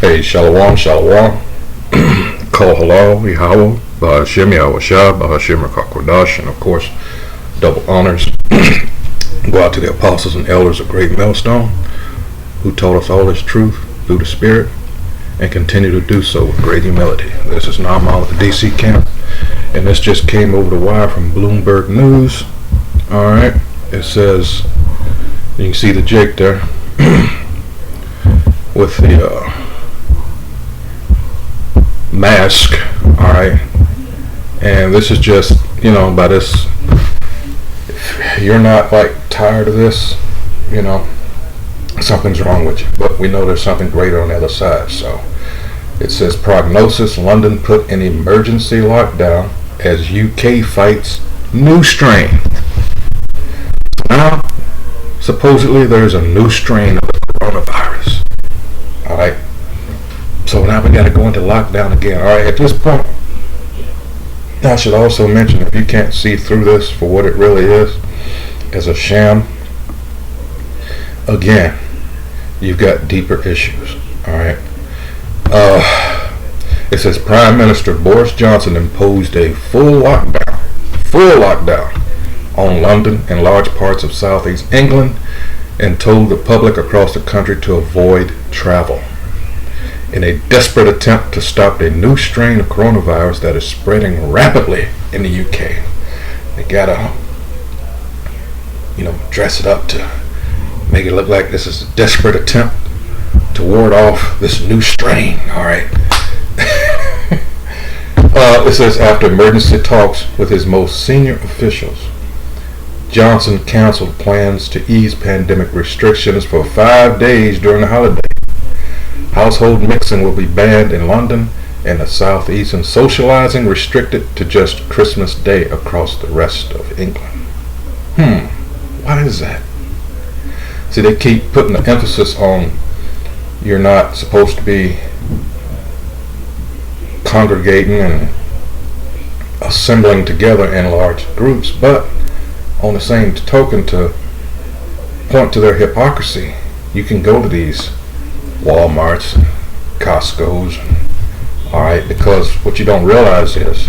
Hey, Shalom, Shalom. Kol Halal, Yahweh, Bahashim Yahushua, Bahashim Rakakwadash, and of course, double honors go out to the apostles and elders of Great Millstone, who taught us all this truth through the Spirit, and continue to do so with great humility. This is Naaman with the DC camp, and this just came over the wire from Bloomberg News. Alright, it says, you can see the Jake there, with the mask, alright, and this is just, by this, if you're not like tired of this, something's wrong with you, but we know there's something greater on the other side. So it says prognosis: London put in emergency lockdown as UK fights new strain. Now supposedly there's a new strain of the coronavirus. Alright, so now we got to go into lockdown again. Alright, at this point, I should also mention, if you can't see through this for what it really is, as a sham, again, you've got deeper issues. Alright, it says Prime Minister Boris Johnson imposed a full lockdown on London and large parts of southeast England, and told the public across the country to avoid travel in a desperate attempt to stop a new strain of coronavirus that is spreading rapidly in the UK. They gotta, dress it up to make it look like this is a desperate attempt to ward off this new strain. Alright. It says after emergency talks with his most senior officials, Johnson canceled plans to ease pandemic restrictions for 5 days during the holiday. Household mixing will be banned in London and the southeast, and socializing restricted to just Christmas Day across the rest of England. Why is that? See, they keep putting the emphasis on you're not supposed to be congregating and assembling together in large groups, but on the same token, to point to their hypocrisy, you can go to these Walmarts and Costco's, alright, because what you don't realize is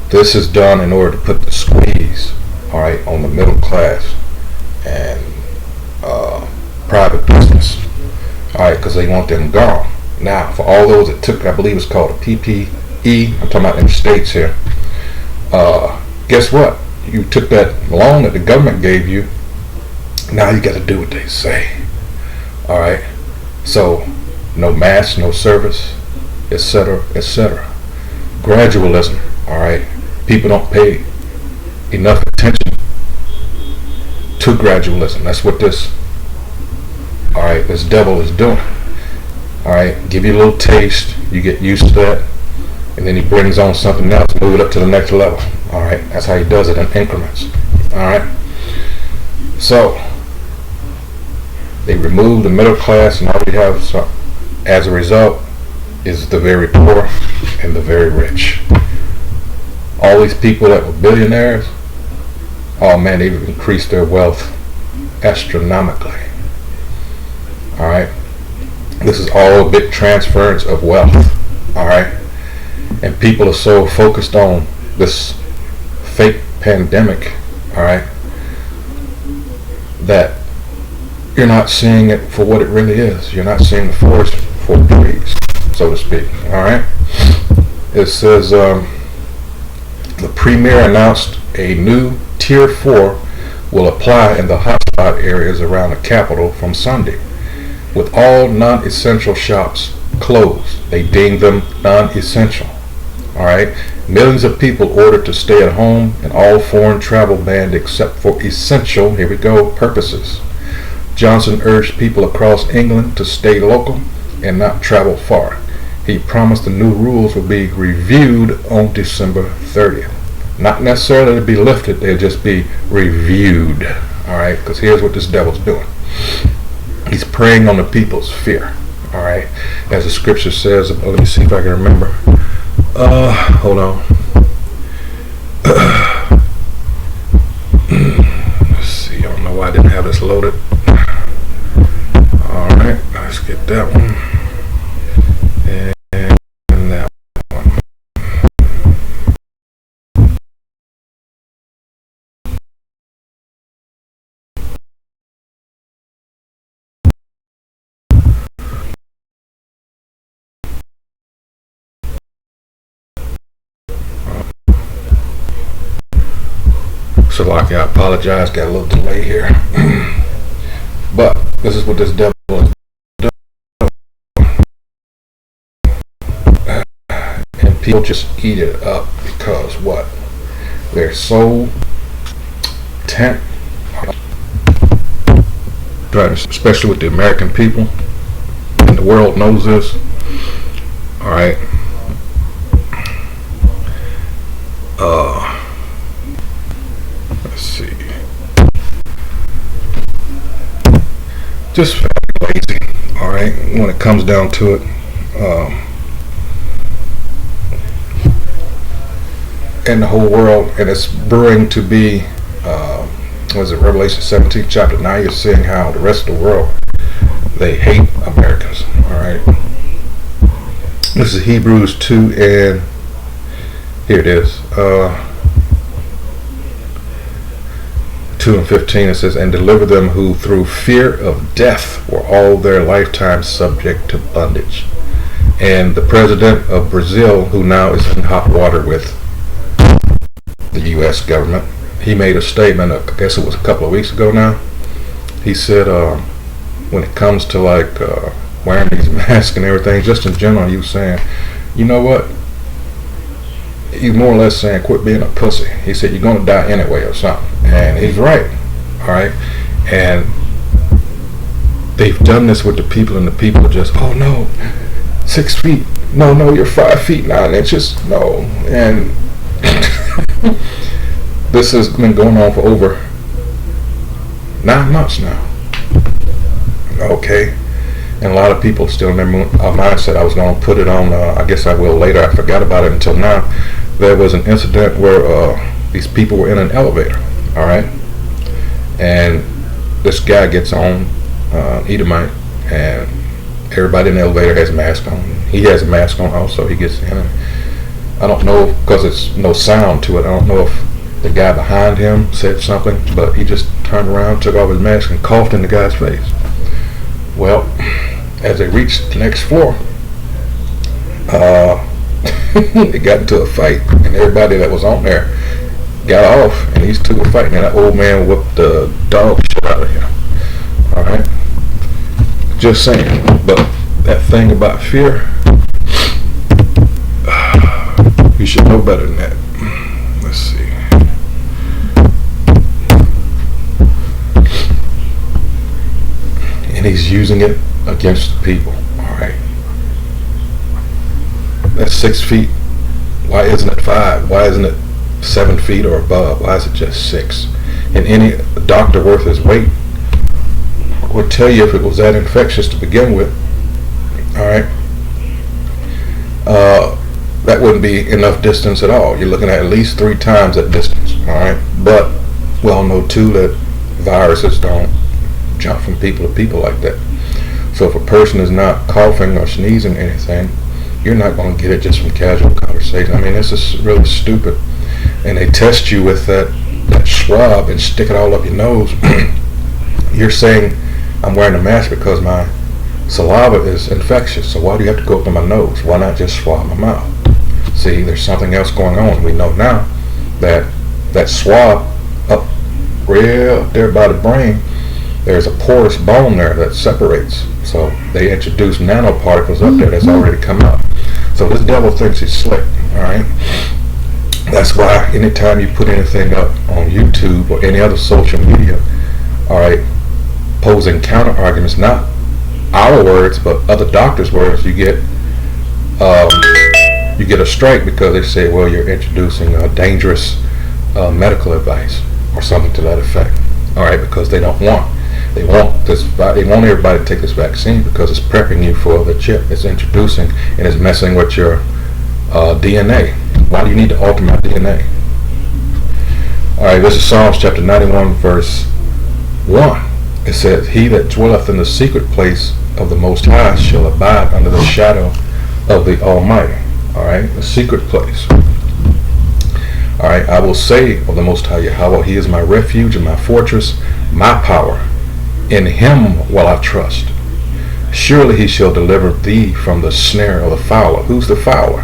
this is done in order to put the squeeze, alright, on the middle class and private business, alright, because they want them gone. Now, for all those that took, I believe it's called a PPE, I'm talking about in the States here, guess what? You took that loan that the government gave you, now you got to do what they say. Alright, so no mask, no service, etc., etc. Gradualism. Alright, people don't pay enough attention to gradualism. That's what this devil is doing. Alright, give you a little taste, you get used to that, and then he brings on something else, move it up to the next level. Alright, that's how he does it in increments. Alright, so they remove the middle class, and all we have as a result is the very poor and the very rich. All these people that were billionaires, oh man, they've increased their wealth astronomically. Alright, this is all a big transference of wealth. Alright, and people are so focused on this fake pandemic, alright, that you're not seeing it for what it really is. You're not seeing the forest for the trees, so to speak. Alright, it says the Premier announced a new Tier 4 will apply in the hotspot areas around the capital from Sunday, with all non-essential shops closed. They deemed them non-essential. Alright, millions of people ordered to stay at home, and all foreign travel banned except for essential, here we go, purposes. Johnson urged people across England to stay local and not travel far. He promised the new rules will be reviewed on December 30th. Not necessarily to be lifted, they'll just be reviewed. Alright, because here's what this devil's doing. He's preying on the people's fear. Alright, as the scripture says, let me see if I can remember. Hold on. Let's see, I don't know why I didn't have this loaded. Alright, let's get that one. So, like, I apologize, got a little delay here. But this is what this devil is doing. And people just eat it up because what? They're so intent, especially with the American people, and the world knows this. All right. Let's see. Just lazy. All right. When it comes down to it, in the whole world, and it's brewing to be. Was it Revelation 17 chapter 9? You're seeing how the rest of the world, they hate Americans. All right. This is Hebrews 2, and here it is. 2 and 15, it says, and deliver them who through fear of death were all their lifetime subject to bondage. And the president of Brazil, who now is in hot water with the U.S. government, he made a statement, I guess it was a couple of weeks ago now. He said, when it comes to like wearing these masks and everything, just in general, he was saying, you know what? He's more or less saying, quit being a pussy. He said, you're going to die anyway or something. And he's right. All right. And they've done this with the people, and the people are just, oh no, 6 feet. No, you're 5 feet 9 inches. No. And this has been going on for over 9 months now. Okay. And a lot of people still in their mindset. I was going to put it on, I guess I will later. I forgot about it until now. There was an incident where these people were in an elevator. All right. And this guy gets on, Edomite, and everybody in the elevator has a mask on. He has a mask on also. He gets in. I don't know, because it's no sound to it. I don't know if the guy behind him said something, but he just turned around, took off his mask, and coughed in the guy's face. Well, as they reached the next floor, they got into a fight, and everybody that was on there got off, and these two were fighting, and that old man whooped the dog shit out of him. All right, just saying. But that thing about fear, you should know better than that. Let's see. And he's using it against the people. All right. That's 6 feet. Why isn't it 5? Why isn't it 7 feet or above? Why is it just 6? And any doctor worth his weight would tell you if it was that infectious to begin with. All right. That wouldn't be enough distance at all. You're looking at least 3 times that distance. All right. But we all know too that viruses don't jump from people to people like that. So if a person is not coughing or sneezing anything, you're not going to get it just from casual conversation. I mean, this is really stupid. And they test you with that swab and stick it all up your nose. You're saying I'm wearing a mask because my saliva is infectious. So why do you have to go up to my nose? Why not just swab my mouth? See, there's something else going on. We know now that swab up real there by the brain, there's a porous bone there that separates. So they introduce nanoparticles up there that's already come out. So this devil thinks he's slick, all right? That's why anytime you put anything up on YouTube or any other social media, all right, posing counter arguments, not our words, but other doctors' words, you get a strike because they say, well, you're introducing dangerous medical advice or something to that effect, all right, because they want everybody to take this vaccine because it's prepping you for the chip it's introducing, and it's messing with your DNA. Why do you need to alter my DNA? All right, this is Psalms chapter 91, verse 1. It says, he that dwelleth in the secret place of the Most High shall abide under the shadow of the Almighty. All right, the secret place. All right, I will say of the Most High Yahweh, he is my refuge and my fortress, my power. In him will I trust. Surely he shall deliver thee from the snare of the fowler. Who's the fowler?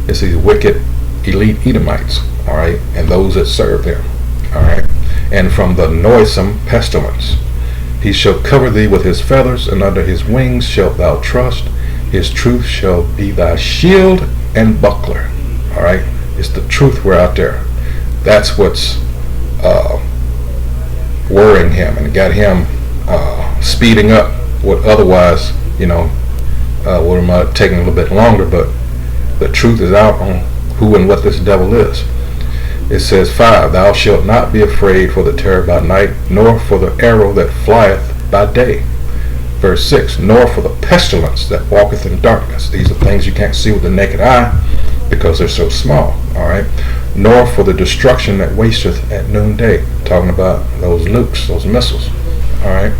It's these wicked elite Edomites. all right, and those that serve him, all right, and from the noisome pestilence. He shall cover thee with his feathers, and under his wings shalt thou trust. His truth shall be thy shield and buckler. All right, it's the truth we're out there. That's what's worrying him and got him speeding up what otherwise, would have taken a little bit longer, but the truth is out on who and what this devil is. It says 5, thou shalt not be afraid for the terror by night, nor for the arrow that flieth by day. Verse 6, nor for the pestilence that walketh in darkness. These are things you can't see with the naked eye because they're so small, all right? Nor for the destruction that wasteth at noonday. Talking about those nukes, those missiles, all right?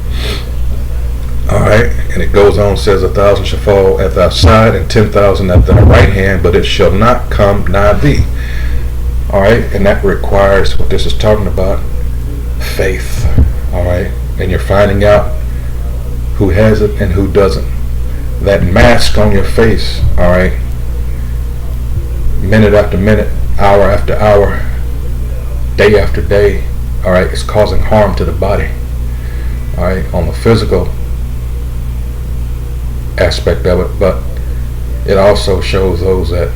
All right, and it goes on, says 1,000 shall fall at thy side and 10,000 at thy right hand, but it shall not come nigh thee. All right, and that requires what this is talking about, faith. All right, and you're finding out who has it and who doesn't. That mask on your face, all right, minute after minute, hour after hour, day after day, all right, it's causing harm to the body. All right, on the physical aspect of it, but it also shows those that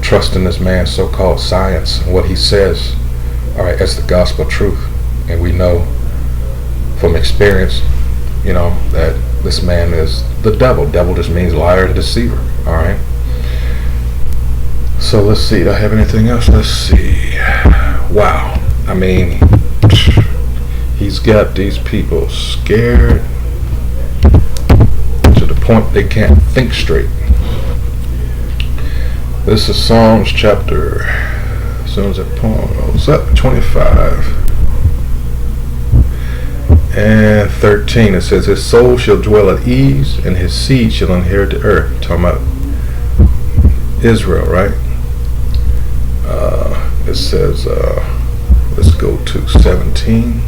trust in this man's so-called science and what he says, all right, as the gospel truth. And we know from experience, that this man is the devil. Devil just means liar and deceiver, all right? So let's see, do I have anything else? Let's see. Wow, I mean, he's got these people scared to the point they can't think straight. This is Psalms chapter, as soon as it pulls up, 25 and 13. It says, his soul shall dwell at ease, and his seed shall inherit the earth. Talking about Israel, right? It says, let's go to 17.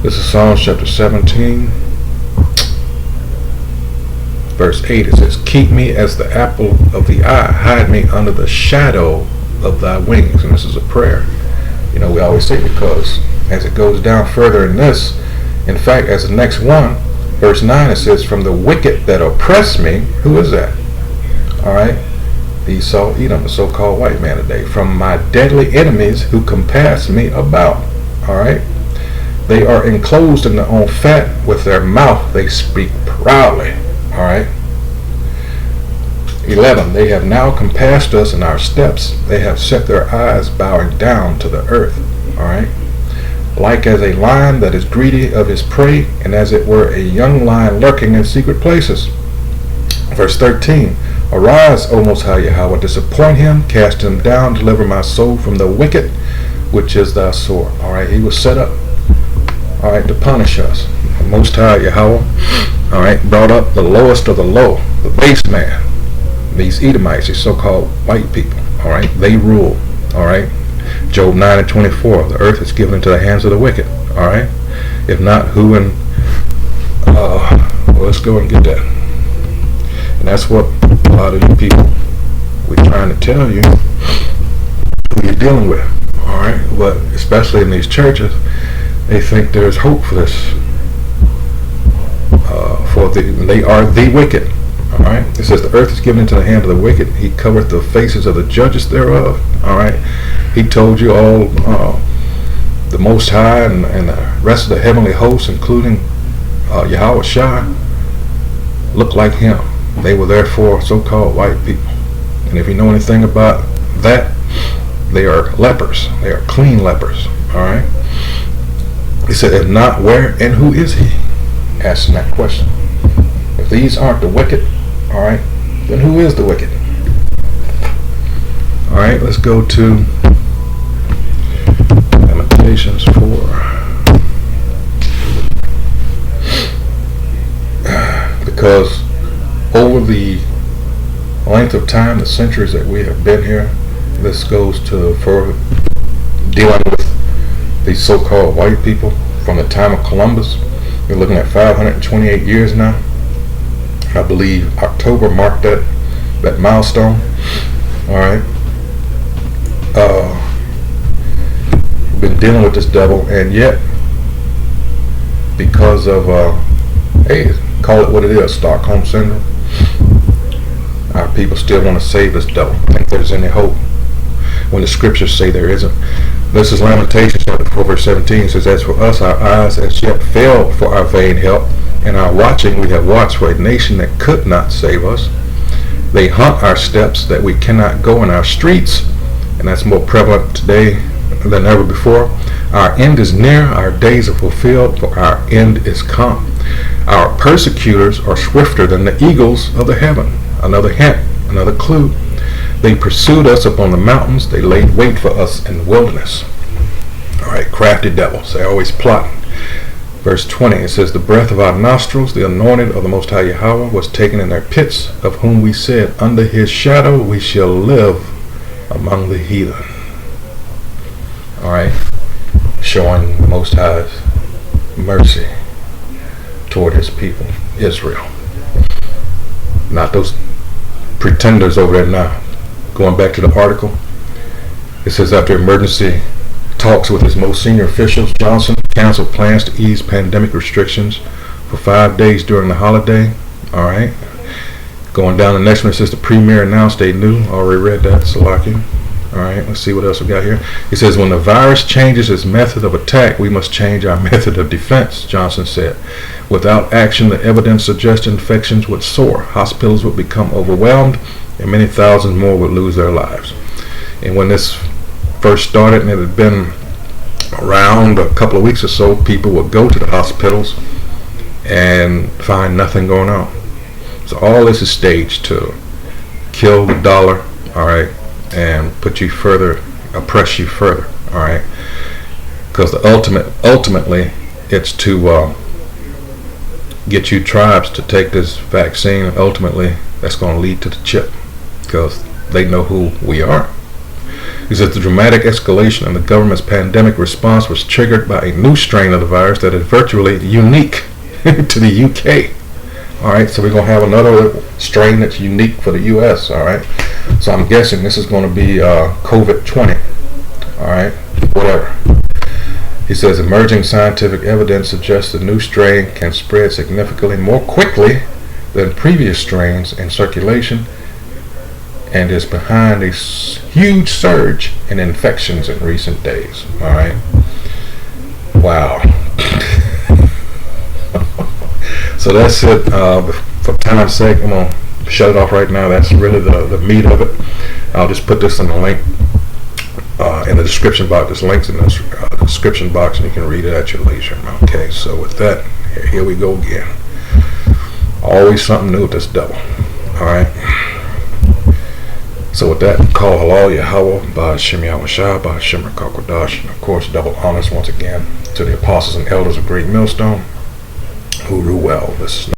This is Psalms chapter 17, verse 8. It says, keep me as the apple of the eye, hide me under the shadow of thy wings. And this is a prayer. We always say, because as it goes down further in this, in fact, as the next one, verse 9, it says, from the wicked that oppress me. Who is that? All right, Esau, Edom, the so-called white man today. From my deadly enemies who compass me about. All right, they are enclosed in their own fat. With their mouth they speak proudly. All right. 11. They have now compassed us in our steps. They have set their eyes bowing down to the earth. All right. Like as a lion that is greedy of his prey, and as it were a young lion lurking in secret places. Verse 13. Arise, O Most High Yahweh, disappoint him, cast him down, deliver my soul from the wicked, which is thy sword. All right. He was set up, all right, to punish us. The Most High Yahweh, all right, brought up the lowest of the low, the base man. These Edomites, these so-called white people, all right, they rule, all right. Job 9 and 24, the earth is given into the hands of the wicked, all right. If not, who and, well, let's go and get that. And that's what a lot of you people, we're trying to tell you who you're dealing with, all right. But especially in these churches, they think there's hope for this. They are the wicked. All right. It says the earth is given into the hand of the wicked. He covereth the faces of the judges thereof. All right. He told you all, the Most High and the rest of the heavenly hosts, including Yahweh Shai, look like him. They were therefore so-called white people. And if you know anything about that, they are lepers. They are clean lepers. All right. He said, if not, where and who is he? Asking that question. If these aren't the wicked, all right, then who is the wicked? All right, let's go to Lamentations 4. Because over the length of time, the centuries that we have been here, this goes to for dealing with these so-called white people from the time of Columbus. You're looking at 528 years now. I believe October marked that milestone. All right. We've been dealing with this devil, and yet because of hey, call it what it is, Stockholm syndrome, our people still want to save this devil. I think there's any hope when the scriptures say there isn't. This is Lamentations chapter 4 verse 17. It says, as for us, our eyes as yet failed for our vain help, and our watching we have watched for a nation that could not save us. They hunt our steps that we cannot go in our streets, and that's more prevalent today than ever before. Our end is near, our days are fulfilled, for our end is come. Our persecutors are swifter than the eagles of the heaven. Another hint, another clue. They pursued us upon the mountains, they laid wait for us in the wilderness. All right, crafty devils, they're always plotting. Verse 20, it says, the breath of our nostrils, the anointed of the Most High Yahweh, was taken in their pits, of whom we said, under his shadow we shall live among the heathen. All right, showing the Most High's mercy toward his people, Israel. Not those pretenders over there now. Going back to the article, it says, after emergency talks with his most senior officials, Johnson canceled plans to ease pandemic restrictions for 5 days during the holiday. All right. Going down the next one, it says the premier announced a new, already read that, Salaki. All right, let's see what else we got here. It says, when the virus changes its method of attack, we must change our method of defense, Johnson said. Without action, the evidence suggests infections would soar, hospitals would become overwhelmed, and many thousands more would lose their lives. And when this first started, and it had been around a couple of weeks or so, people would go to the hospitals and find nothing going on. So all this is staged to kill the dollar, all right, and put you further, oppress you further, all right, because ultimately it's to get you tribes to take this vaccine. Ultimately that's going to lead to the chip, because they know who we are. He says the dramatic escalation in the government's pandemic response was triggered by a new strain of the virus that is virtually unique to the UK. All right, so we're going to have another strain that's unique for the US. All right, so I'm guessing this is going to be COVID-20. All right, whatever. He says emerging scientific evidence suggests the new strain can spread significantly more quickly than previous strains in circulation, and is behind a huge surge in infections in recent days. All right. Wow. So that's it. For time's sake, I'm going to shut it off right now. That's really the meat of it. I'll just put this in the link in the description box. There's links in the description box, and you can read it at your leisure. Okay, so with that, here we go again. Always something new with this devil. All right. So with that, call halal Yahweh, Ba'ashem Yahweh, Ba'ashem Rakakwadash, and of course double honors once again to the apostles and elders of Great Millstone who rule well. This is